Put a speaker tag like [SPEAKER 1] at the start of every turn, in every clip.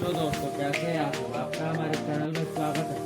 [SPEAKER 1] Hello दोस्तों, कैसे हैं आप लोग। आपका हमारे चैनल में स्वागत है।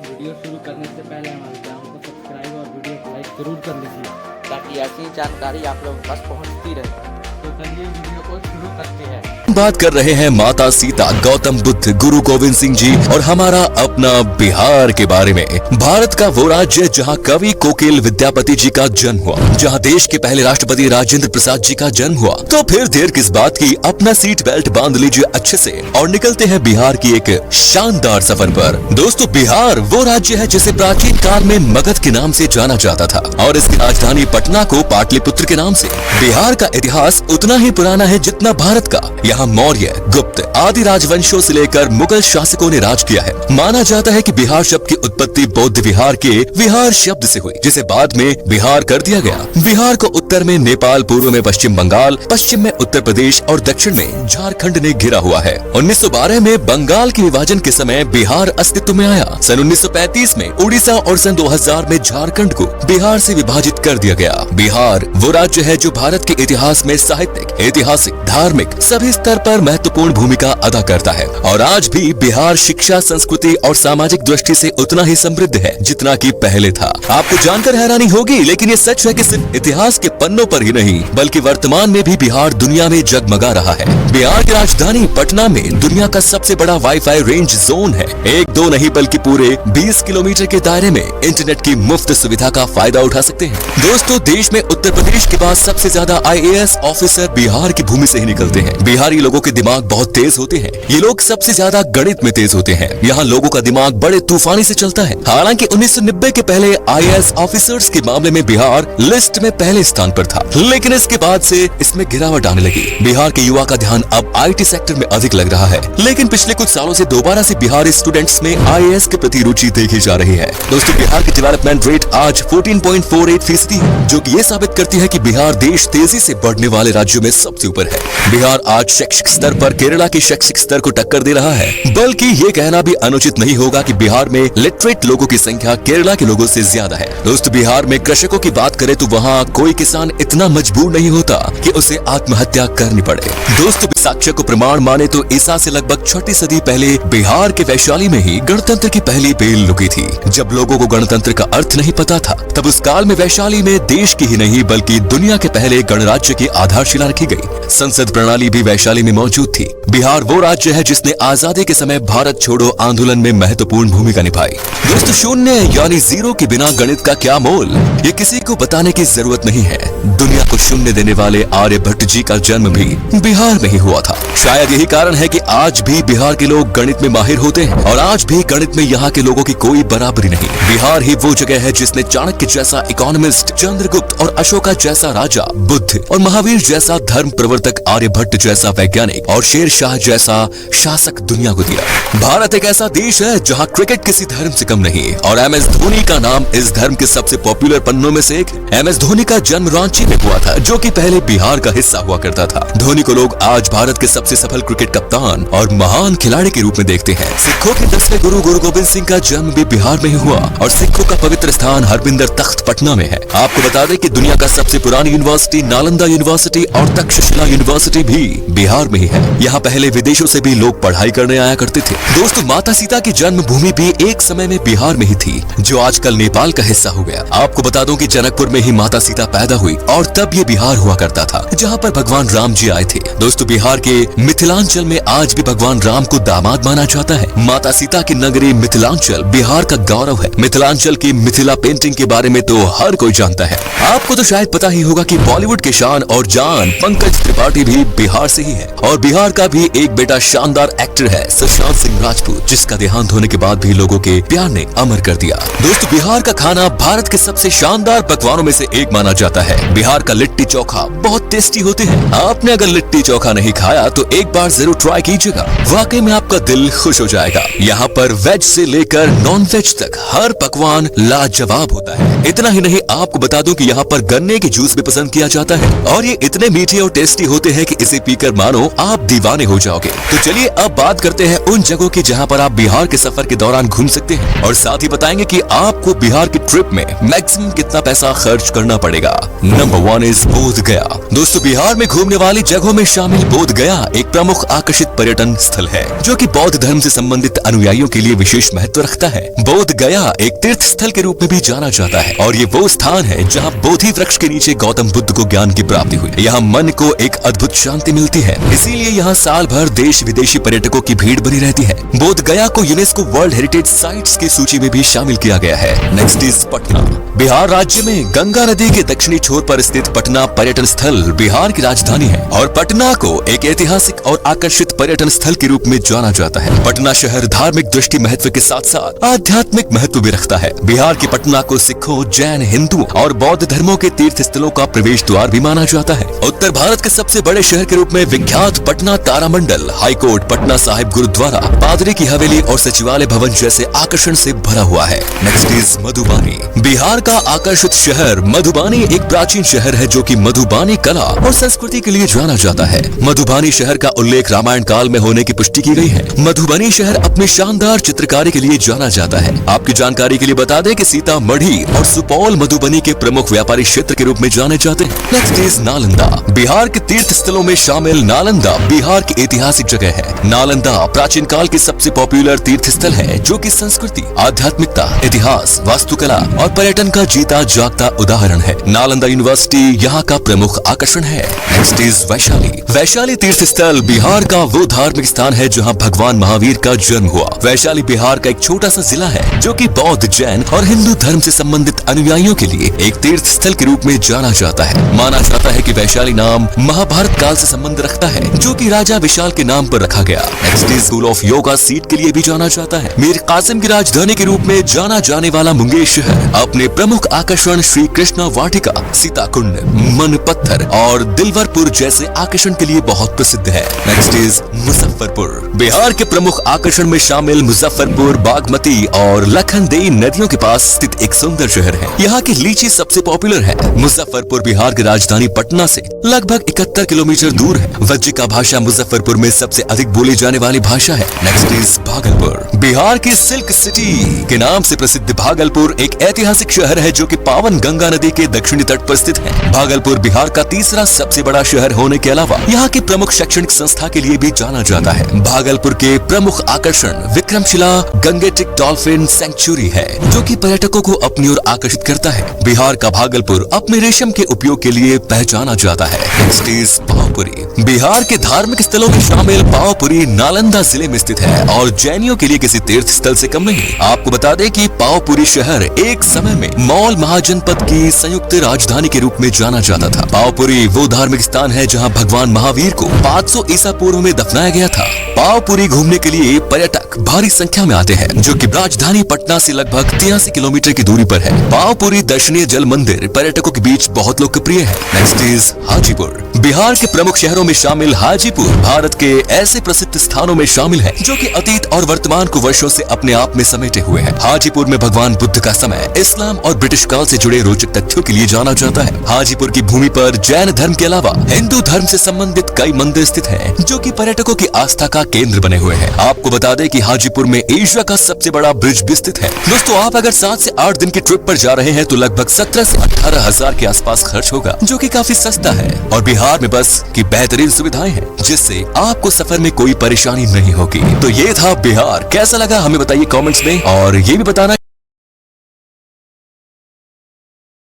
[SPEAKER 1] वीडियो शुरू करने से पहले हमारे चैनल को सब्सक्राइब और वीडियो को लाइक जरूर कर लीजिए ताकि ऐसी जानकारी आप लोगों के पास पहुंचती रहे। तो चलिए वीडियो को शुरू करते हैं।
[SPEAKER 2] बात कर रहे हैं माता सीता, गौतम बुद्ध, गुरु गोविंद सिंह जी और हमारा अपना बिहार के बारे में। भारत का वो राज्य जहां कवि कोकिल विद्यापति जी का जन्म हुआ, जहां देश के पहले राष्ट्रपति राजेंद्र प्रसाद जी का जन्म हुआ। तो फिर देर किस बात की, अपना सीट बेल्ट बांध लीजिए अच्छे से और निकलते हैं बिहार की एक शानदार सफर पर। दोस्तों, बिहार वो राज्य है जिसे प्राचीन काल में मगध के नाम से जाना जाता था और इसकी राजधानी पटना को पाटलिपुत्र के नाम से। बिहार का इतिहास उतना ही पुराना है जितना भारत का। यहाँ मौर्य, गुप्त आदि राजवंशों से लेकर मुगल शासकों ने राज किया है। माना जाता है कि बिहार शब्द की उत्पत्ति बौद्ध विहार के विहार शब्द से हुई, जिसे बाद में बिहार कर दिया गया। बिहार को उत्तर में नेपाल, पूर्व में पश्चिम बंगाल, पश्चिम में उत्तर प्रदेश और दक्षिण में झारखंड ने घिरा हुआ है। 1912 में बंगाल के विभाजन के समय बिहार अस्तित्व में आया। सन 1935 में उड़ीसा और सन 2000 में झारखंड को बिहार से विभाजित कर दिया गया। बिहार वो राज्य है जो भारत के इतिहास में साहित्यिक, ऐतिहासिक, धार्मिक सभी स्तर पर महत्वपूर्ण भूमिका अदा करता है और आज भी बिहार शिक्षा, संस्कृति और सामाजिक दृष्टि से उतना ही समृद्ध है जितना कि पहले था। आपको जानकर हैरानी होगी, लेकिन ये सच है कि सिर्फ इतिहास के पन्नों पर ही नहीं बल्कि वर्तमान में भी बिहार दुनिया में जगमगा रहा है। बिहार की राजधानी पटना में दुनिया का सबसे बड़ा वाईफाई रेंज जोन है। एक दो नहीं बल्कि पूरे 20 किलोमीटर के दायरे में इंटरनेट की मुफ्त सुविधा का फायदा उठा सकते हैं। दोस्तों, देश में उत्तर प्रदेश के बाद सबसे ज्यादा IAS ऑफिसर बिहार की भूमि से ही निकलते हैं। बिहारी लोगों के दिमाग बहुत तेज होते हैं। ये लोग सबसे ज्यादा गणित में तेज होते हैं। यहाँ लोगों का दिमाग बड़े तूफानी से चलता है। हालांकि 1990 के पहले IAS ऑफिसर्स के मामले में बिहार लिस्ट में पहले स्थान पर था, लेकिन इसके बाद से इसमें गिरावट आने लगी। बिहार के युवा का ध्यान अब IT सेक्टर में अधिक लग रहा है, लेकिन पिछले कुछ सालों से दोबारा से बिहारी स्टूडेंट्स में IAS के प्रति रुचि देखी जा रही है। दोस्तों, बिहार की डेवलपमेंट रेट आज 14.48% है, जो कि ये साबित करती है कि बिहार देश तेजी से बढ़ने वाले राज्यों में सबसे ऊपर है। बिहार आज शैक्षिक स्तर पर केरला के शैक्षिक स्तर को टक्कर दे रहा है। बल्कि ये कहना भी अनुचित नहीं होगा कि बिहार में लिटरेट लोगों की संख्या केरला के लोगों से ज्यादा है। दोस्तों, बिहार में कृषकों की बात करें तो वहाँ कोई किसान इतना मजबूर नहीं होता कि उसे आत्महत्या करनी पड़े। दोस्तों, साक्ष्य को प्रमाण माने तो ईसा से लगभग 6वीं सदी पहले बिहार के वैशाली में ही गणतंत्र की पहली बेल लुकी थी। जब लोगों को गणतंत्र का अर्थ नहीं पता था, तब उस काल में वैशाली में देश की ही नहीं बल्कि दुनिया के पहले गणराज्य की आधारशिला रखी गई। संसद प्रणाली भी वैशाली में मौजूद थी। बिहार वो राज्य है जिसने आजादी के समय भारत छोड़ो आंदोलन में महत्वपूर्ण भूमिका निभाई। दोस्तों, शून्य यानी जीरो के बिना गणित का क्या मोल, ये किसी को बताने की जरूरत नहीं है। दुनिया को शून्य देने वाले आर्यभट्ट जी का जन्म भी बिहार में ही हुआ था। शायद यही कारण है कि आज भी बिहार के लोग गणित में माहिर होते हैं और आज भी गणित में यहाँ के लोगों की कोई बराबरी नहीं। बिहार ही वो जगह है जिसने चाणक्य जैसा इकोनॉमिस्ट, चंद्रगुप्त और अशोका जैसा राजा, बुद्ध और महावीर जैसा धर्म प्रवर्तक, आर्यभट्ट जैसा वैज्ञानिक और शेर शाह जैसा शासक दुनिया को दिया। भारत एक ऐसा देश है जहाँ क्रिकेट किसी धर्म से कम नहीं और MS धोनी का नाम इस धर्म के सबसे पॉपुलर पन्नों में से एक। MS धोनी का जन्म रांची में हुआ था, जो कि पहले बिहार का हिस्सा हुआ करता था। धोनी को लोग आज भारत के सबसे सफल क्रिकेट कप्तान और महान खिलाड़ी के रूप में देखते हैं। सिखों के 10वें गुरु गुरु गोविंद सिंह का जन्म भी बिहार में ही हुआ और सिखों का पवित्र स्थान हरमिंदर तख्त पटना में है। आपको बता दें कि दुनिया का सबसे पुरानी यूनिवर्सिटी नालंदा यूनिवर्सिटी और तक्षशिला यूनिवर्सिटी भी बिहार में ही है। यहाँ पहले विदेशों से भी लोग पढ़ाई करने आया करते थे। दोस्तों, माता सीता की जन्मभूमि भी एक समय में बिहार में ही थी, जो आजकल नेपाल का हिस्सा हो गया। आपको बता दूं कि जनकपुर में ही माता सीता पैदा हुई और तब ये बिहार हुआ करता था, जहाँ पर भगवान राम जी आए थे। दोस्तों, बिहार के मिथिलांचल में आज भी भगवान राम को दामाद माना जाता है। माता सीता की नगरी मिथिलांचल बिहार का गौरव है। मिथिलांचल की मिथिला पेंटिंग के बारे में तो हर कोई जानता है। आपको तो शायद पता ही होगा कि बॉलीवुड के शान और जान पंकज त्रिपाठी भी बिहार से ही है और बिहार का भी एक बेटा शानदार एक्टर है सुशांत सिंह राजपूत, जिसका देहांत होने के बाद भी लोगों के प्यार ने अमर कर दिया। दोस्तों, बिहार का खाना भारत के सबसे शानदार पकवानों में से एक माना जाता है। बिहार का लिट्टी चोखा बहुत टेस्टी होते हैं। आपने अगर लिट्टी चोखा नहीं खाया तो एक बार जरूर ट्राई कीजिएगा, वाकई में आपका दिल खुश हो जाएगा। यहाँ पर वेज से लेकर नॉन वेज तक हर पकवान लाजवाब होता है। इतना ही नहीं, आपको बता दूं कि यहाँ पर गन्ने की जूस भी पसंद किया जाता है और ये इतना इतने मीठे और टेस्टी होते हैं कि इसे पीकर मानो आप दीवाने हो जाओगे। तो चलिए अब बात करते हैं उन जगहों की जहां पर आप बिहार के सफर के दौरान घूम सकते हैं, और साथ ही बताएंगे कि आपको बिहार की ट्रिप में मैक्सिमम कितना पैसा खर्च करना पड़ेगा। नंबर 1 इज बोध गया। दोस्तों, बिहार में घूमने वाली जगहों में शामिल बोध गया एक प्रमुख आकर्षित पर्यटन स्थल है, जो कि बौद्ध धर्म से संबंधित अनुयायियों के लिए विशेष महत्व रखता है। बोध गया एक तीर्थ स्थल के रूप में भी जाना जाता है, और ये वो स्थान है जहाँ बोधि वृक्ष के नीचे गौतम बुद्ध को ज्ञान की प्राप्ति हुई। यहाँ मन को एक अद्भुत शांति मिलती है, इसीलिए यहाँ साल भर देश विदेशी पर्यटकों की भीड़ बनी रहती है। बोध गया को यूनेस्को वर्ल्ड हेरिटेज साइट्स की सूची में भी शामिल किया गया है। Next is Patna. बिहार राज्य में गंगा नदी के दक्षिणी छोर पर स्थित पटना पर्यटन स्थल बिहार की राजधानी है, और पटना को एक ऐतिहासिक और आकर्षित पर्यटन स्थल के रूप में जाना जाता है। पटना शहर धार्मिक दृष्टि महत्व के साथ साथ आध्यात्मिक महत्व भी रखता है। बिहार की पटना को सिखों, जैन, हिंदू और बौद्ध धर्मों के तीर्थ स्थलों का प्रवेश द्वार भी माना जाता है। उत्तर भारत के सबसे बड़े शहर के रूप में विख्यात पटना तारामंडल, हाईकोर्ट, पटना साहिब गुरुद्वारा, पादरी की हवेली और सचिवालय भवन जैसे आकर्षण से भरा हुआ है। Next is Madhubani. बिहार का आकर्षित शहर मधुबानी एक प्राचीन शहर है, जो कि मधुबानी कला और संस्कृति के लिए जाना जाता है। मधुबानी शहर का उल्लेख रामायण काल में होने की पुष्टि की गई है। मधुबनी शहर अपनी शानदार चित्रकारी के लिए जाना जाता है। आपकी जानकारी के लिए बता दें कि सीतामढ़ी और सुपौल मधुबनी के प्रमुख व्यापारी क्षेत्र के रूप में जाने जाते हैं। Next is Nalanda. बिहार के तीर्थ स्थलों में शामिल नालंदा बिहार की ऐतिहासिक जगह है। नालंदा प्राचीन काल की सबसे पॉपुलर तीर्थ स्थल है, जो कि संस्कृति, आध्यात्मिकता, इतिहास, वास्तुकला और पर्यटन का जीता जागता उदाहरण है। नालंदा यूनिवर्सिटी यहाँ का प्रमुख आकर्षण है। Next is Vaishali. वैशाली तीर्थ स्थल बिहार का वो धार्मिक स्थान है जहाँ भगवान महावीर का जन्म हुआ। वैशाली बिहार का एक छोटा सा जिला है, जो कि बौद्ध, जैन और हिंदू धर्म से संबंधित अनुयायियों के लिए एक तीर्थ स्थल के रूप में जाना जाता है। माना जाता है कि वैशाली नाम महाभारत काल से संबंध रखता है, जो कि राजा विशाल के नाम पर रखा गया। Next is school of yoga seat के लिए भी जाना जाता है। मीर कासिम की राजधानी के रूप में जाना जाने वाला मुंगेर शहर अपने प्रमुख आकर्षण श्री कृष्णा वाटिका, सीताकुंड, मन पत्थर और दिलवरपुर जैसे आकर्षण के लिए बहुत प्रसिद्ध है। Next is Muzaffarpur. बिहार के प्रमुख आकर्षण में शामिल मुजफ्फरपुर बागमती और लखनदेई नदियों के पास स्थित एक सुंदर शहर है। यहाँ की लीची सबसे पॉपुलर है। मुजफ्फरपुर बिहार की राजधानी पटना से लगभग 71 किलोमीटर दूर है। वज्जिका भाषा मुजफ्फरपुर में सबसे अधिक बोली जाने वाली भाषा है। Next is Bhagalpur. बिहार की सिल्क सिटी के नाम से प्रसिद्ध भागलपुर एक ऐतिहासिक शहर है, जो कि पावन गंगा नदी के दक्षिणी तट पर स्थित है। भागलपुर बिहार का तीसरा सबसे बड़ा शहर होने के अलावा यहाँ के प्रमुख शैक्षणिक संस्था के लिए भी जाना जाता है। भागलपुर के प्रमुख आकर्षण विक्रमशिला गंगेटिक डॉल्फिन सेंचुरी है, जो कि पर्यटकों को अपनी ओर आकर्षित करता है। बिहार का भागलपुर अपने रेशम के उपयोग के लिए पहचाना जाता है। Next is Pawapuri. बिहार के धार्मिक स्थलों में शामिल पावपुरी नालंदा जिले में स्थित है, और जैनियों के लिए किसी तीर्थ स्थल से कम नहीं। आपको बता दें कि पावपुरी शहर एक समय में मौल महाजनपद की संयुक्त राजधानी के रूप में जाना जाता था। पावपुरी वो धार्मिक स्थान है जहां भगवान महावीर को 500 ईसा पूर्व में दफनाया गया था। पावपुरी घूमने के लिए पर्यटक भारी संख्या में आते हैं, जो कि राजधानी पटना से लगभग 83 किलोमीटर की दूरी पर है। पावपुरी दर्शनीय जल मंदिर पर्यटकों के बीच बहुत लोकप्रिय है। Next is Hajipur. बिहार के प्रमुख शहरों में शामिल हाजीपुर भारत के ऐसे प्रसिद्ध स्थानों में शामिल है, जो कि अतीत और वर्तमान को वर्षों से अपने आप में समेटे हुए हैं। हाजीपुर में भगवान बुद्ध का समय, इस्लाम और ब्रिटिश काल से जुड़े रोचक तथ्यों के लिए जाना जाता है। हाजीपुर की भूमि पर जैन धर्म के अलावा हिंदू धर्म से संबंधित कई मंदिर स्थित हैं, जो कि पर्यटकों की आस्था का केंद्र बने हुए हैं। आपको बता दें कि हाजीपुर में एशिया का सबसे बड़ा ब्रिज भी स्थित है। दोस्तों, आप अगर 7 से 8 दिन की ट्रिप पर जा रहे हैं तो लगभग 17 से 18 हजार के आसपास खर्च होगा, जो कि काफी सस्ता है। और बिहार में बस की बेहतरीन सुविधाएं हैं, जिससे आपको सफर में कोई परेशानी नहीं होगी। तो ये था बिहार। कैसा लगा हमें बताइए कमेंट्स में, और ये भी बताना